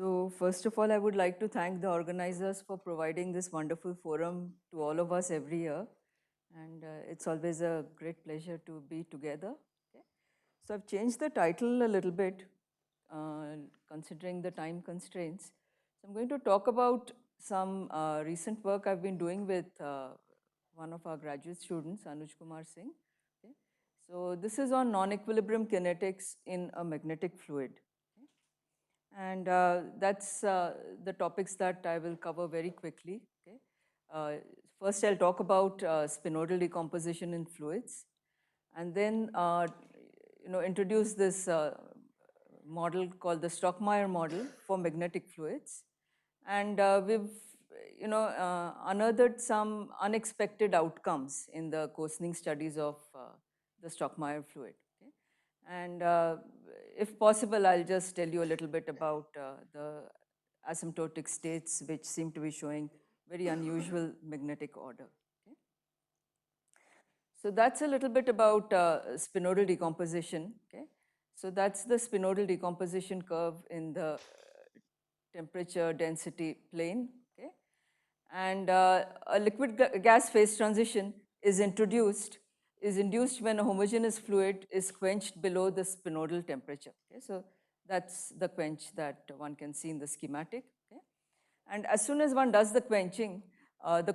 So first of all, I would like to thank the organizers for providing this wonderful forum to all of us every year. And it's always a great pleasure to be together. Okay. So I've changed the title a little bit, considering the time constraints. So I'm going to talk about some recent work I've been doing with one of our graduate students, Anuj Kumar Singh. Okay. So this is on non-equilibrium kinetics in a magnetic fluid. And that's the topics that I will cover very quickly. Okay. First, I'll talk about spinodal decomposition in fluids, and then introduce this model called the Stockmeyer model for magnetic fluids. And we've unearthed some unexpected outcomes in the coarsening studies of the Stockmeyer fluid. Okay. And if possible, I'll just tell you a little bit about the asymptotic states which seem to be showing very unusual magnetic order. Okay. So that's a little bit about spinodal decomposition. Okay. So that's the spinodal decomposition curve in the temperature density plane. Okay. And a liquid gas phase transition is induced when a homogeneous fluid is quenched below the spinodal temperature. Okay. So that's the quench that one can see in the schematic. Okay. And as soon as one does the quenching, the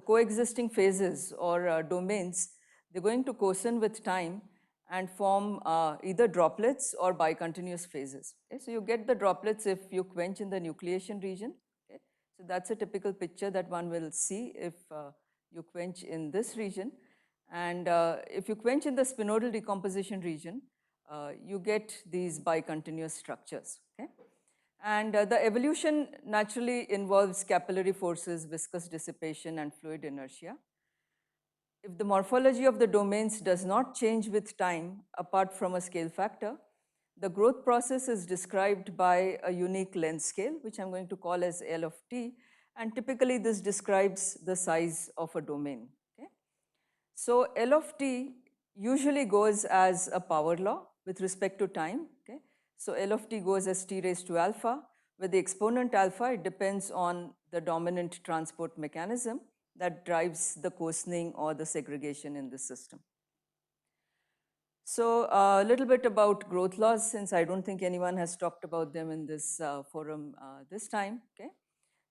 coexisting phases or domains, they're going to coarsen with time and form either droplets or bicontinuous phases. Okay? So you get the droplets if you quench in the nucleation region. Okay? So that's a typical picture that one will see if you quench in this region. And if you quench in the spinodal decomposition region, you get these bicontinuous structures. Okay? And the evolution naturally involves capillary forces, viscous dissipation, and fluid inertia. If the morphology of the domains does not change with time, apart from a scale factor, the growth process is described by a unique length scale, which I'm going to call as L of t, and typically this describes the size of a domain. Okay? So L of t usually goes as a power law with respect to time. Okay? So L of t goes as t raised to alpha. With the exponent alpha, it depends on the dominant transport mechanism that drives the coarsening or the segregation in the system. So a little bit about growth laws, since I don't think anyone has talked about them in this forum this time. Okay?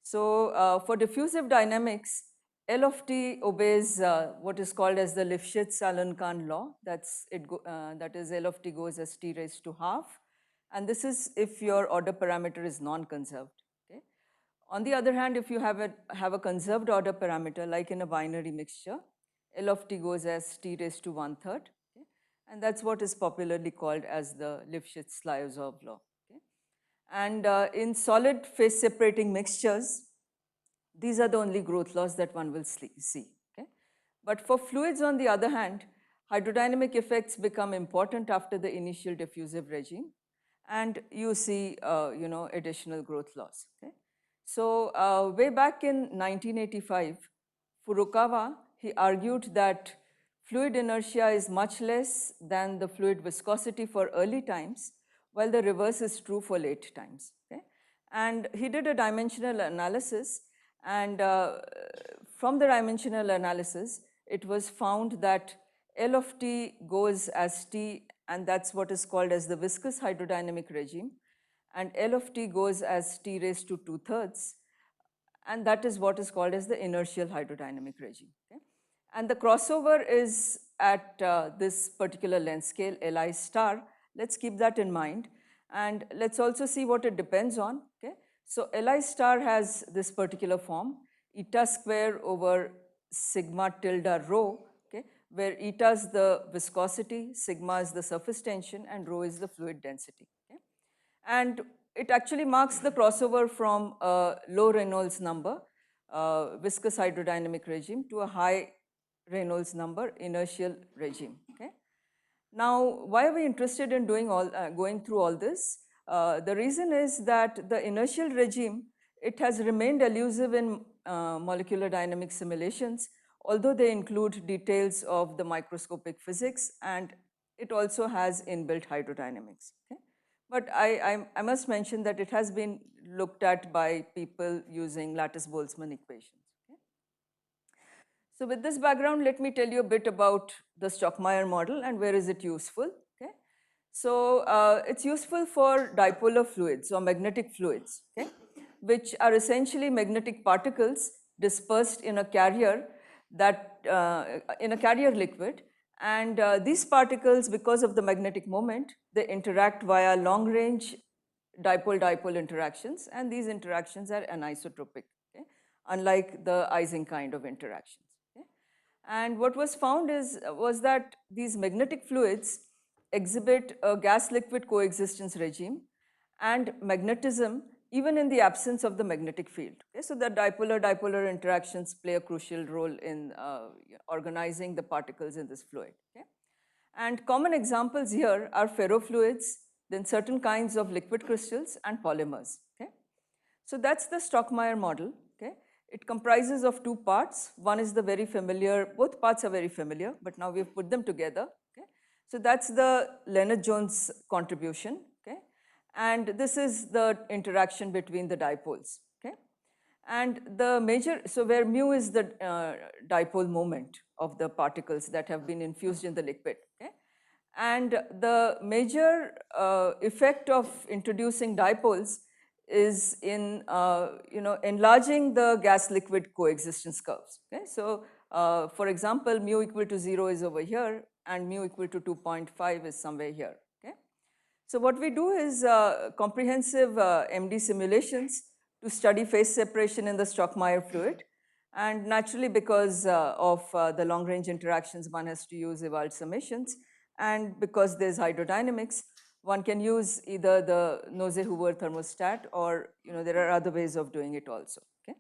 So for diffusive dynamics, L of t obeys what is called as the Lifshitz-Alan-Kahn law. That is L of t goes as t raised to half. And this is if your order parameter is non-conserved. Okay? On the other hand, if you have a conserved order parameter, like in a binary mixture, L of t goes as t raised to 1/3. Okay? And that's what is popularly called as the Lifshitz-Lyozov law. Okay? And in solid phase separating mixtures, these are the only growth laws that one will see. Okay? But for fluids, on the other hand, hydrodynamic effects become important after the initial diffusive regime, and you see additional growth laws. Okay? So way back in 1985, Furukawa, he argued that fluid inertia is much less than the fluid viscosity for early times, while the reverse is true for late times. Okay? And he did a dimensional analysis, and from the dimensional analysis, it was found that L of t goes as t, and that's what is called as the viscous hydrodynamic regime, and L of t goes as t raised to 2/3, and that is what is called as the inertial hydrodynamic regime. Okay? And the crossover is at this particular length scale, Li star. Let's keep that in mind. And let's also see what it depends on. Okay? So Li star has this particular form, eta square over sigma tilde rho, okay, where eta is the viscosity, sigma is the surface tension, and rho is the fluid density. Okay? And it actually marks the crossover from a low Reynolds number, viscous hydrodynamic regime, to a high Reynolds number, inertial regime. Okay? Now, why are we interested in going through all this? The reason is that the inertial regime, it has remained elusive in molecular dynamic simulations, although they include details of the microscopic physics, and it also has inbuilt hydrodynamics. Okay? But I must mention that it has been looked at by people using lattice-Boltzmann equations. Okay? So with this background, let me tell you a bit about the Stockmyer model and where is it useful. Okay? So it's useful for dipolar fluids or magnetic fluids, okay, which are essentially magnetic particles dispersed in a carrier that in a carrier liquid. And these particles, because of the magnetic moment, they interact via long-range dipole-dipole interactions, and these interactions are anisotropic, okay, unlike the Ising kind of interactions. Okay? And what was found was that these magnetic fluids exhibit a gas-liquid coexistence regime and magnetism even in the absence of the magnetic field. Okay? So the dipolar-dipolar interactions play a crucial role in organizing the particles in this fluid. Okay? And common examples here are ferrofluids, then certain kinds of liquid crystals and polymers. Okay? So that's the Stockmyer model. Okay? It comprises of two parts. One is the very familiar, both parts are very familiar, but now we've put them together. Okay? So that's the Lennard-Jones contribution. Okay? And this is the interaction between the dipoles. Okay? And the major, so where mu is the dipole moment of the particles that have been infused in the liquid. Okay? And the major effect of introducing dipoles is in enlarging the gas-liquid coexistence curves. Okay? So for example, mu equal to 0 is over here, and mu equal to 2.5 is somewhere here. Okay? So what we do is comprehensive MD simulations to study phase separation in the Stockmyer fluid. And naturally, because of the long-range interactions, one has to use Ewald summations. And because there's hydrodynamics, one can use either the Nose-Hoover thermostat, or there are other ways of doing it also. Okay?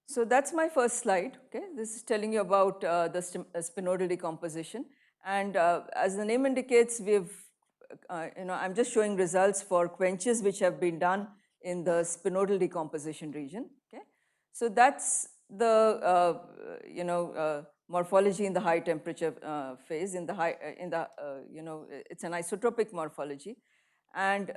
So that's my first slide. Okay? This is telling you about the spinodal decomposition. And as the name indicates, I'm just showing results for quenches which have been done in the spinodal decomposition region. Okay? So that's the morphology in the high temperature phase. It's an isotropic morphology, and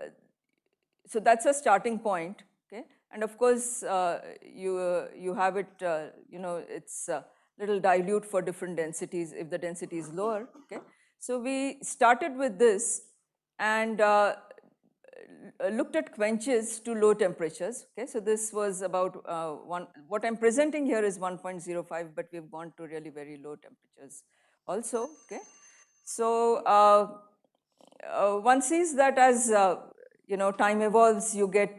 so that's a starting point. Okay, and of course you have it. It's a little dilute for different densities if the density is lower. Okay, so we started with this and looked at quenches to low temperatures. Okay, so this was about what I'm presenting here is 1.05, but we've gone to really very low temperatures also. Okay, so one sees that as time evolves, you get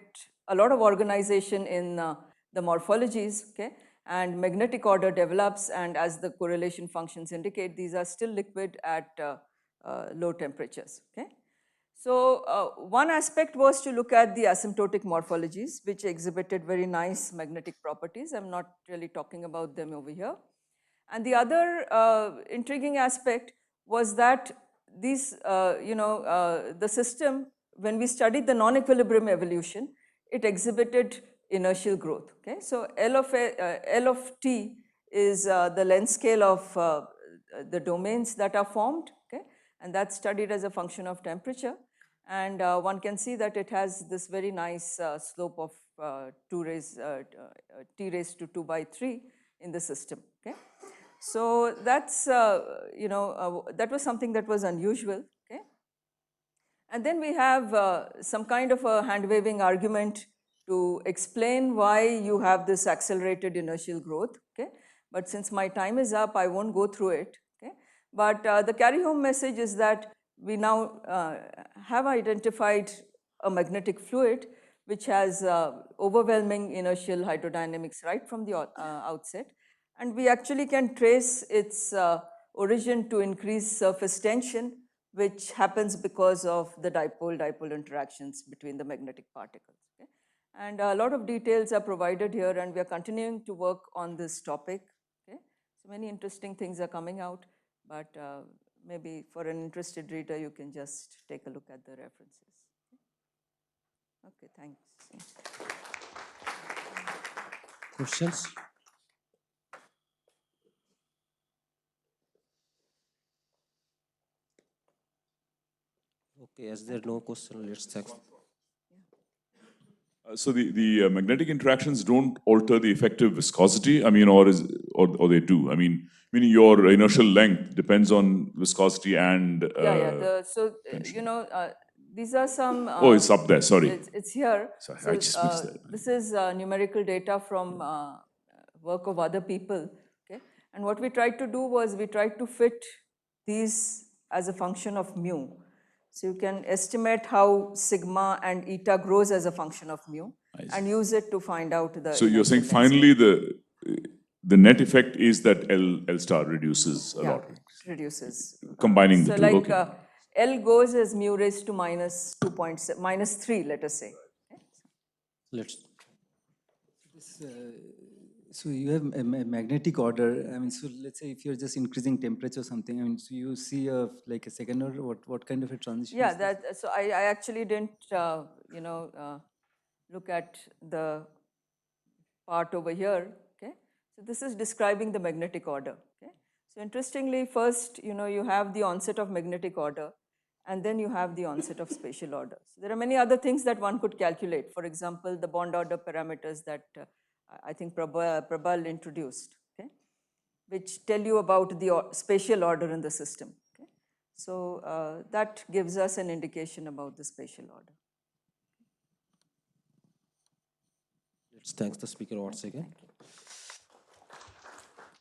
a lot of organization in the morphologies. Okay, and magnetic order develops, and as the correlation functions indicate, these are still liquid at low temperatures. Okay. So one aspect was to look at the asymptotic morphologies, which exhibited very nice magnetic properties. I'm not really talking about them over here. And the other intriguing aspect was that these, the system, when we studied the non-equilibrium evolution, it exhibited inertial growth. Okay, so L of t is the length scale of the domains that are formed. Okay, and that's studied as a function of temperature. And one can see that it has this very nice slope of t raised to 2 by 3 in the system. Okay, so that's that was something that was unusual. Okay, and then we have some kind of a hand-waving argument to explain why you have this accelerated inertial growth. Okay, but since my time is up, I won't go through it. Okay, but the carry-home message is that we now have identified a magnetic fluid which has overwhelming inertial hydrodynamics right from the outset, and we actually can trace its origin to increase surface tension, which happens because of the dipole-dipole interactions between the magnetic particles. Okay? And a lot of details are provided here, and we are continuing to work on this topic. Okay? So many interesting things are coming out, but maybe for an interested reader, you can just take a look at the references. Okay, thanks. Questions? Okay, as there are no question, let's check. So the magnetic interactions don't alter the effective viscosity. I mean, or they do. I mean, meaning your inertial length depends on viscosity and. These are some. Oh, it's up there. Sorry. It's here. Sorry, I So just missed that. this is numerical data from work of other people. Okay, and what we tried to do was we tried to fit these as a function of mu. So you can estimate how sigma and eta grows as a function of mu, and use it to find out the. So you're saying inertial length. finally the net effect is that L star reduces a lot. Reduces. Combining the So two. like Okay. L goes as mu raised to minus 2.7, minus 3, let us say. Let's. So you have a magnetic order. I mean, so let's say if you're just increasing temperature or something, I mean, so you see like a second order. What kind of a transition? Yeah, is this? so I actually didn't, look at the part over here. Okay, so this is describing the magnetic order. Okay, so interestingly, first, you have the onset of magnetic order, and then you have the onset of spatial order. So there are many other things that one could calculate. For example, the bond order parameters that I think Prabal introduced, okay, which tell you about the spatial order in the system. Okay, so that gives us an indication about the spatial order. Let's thank the speaker once again.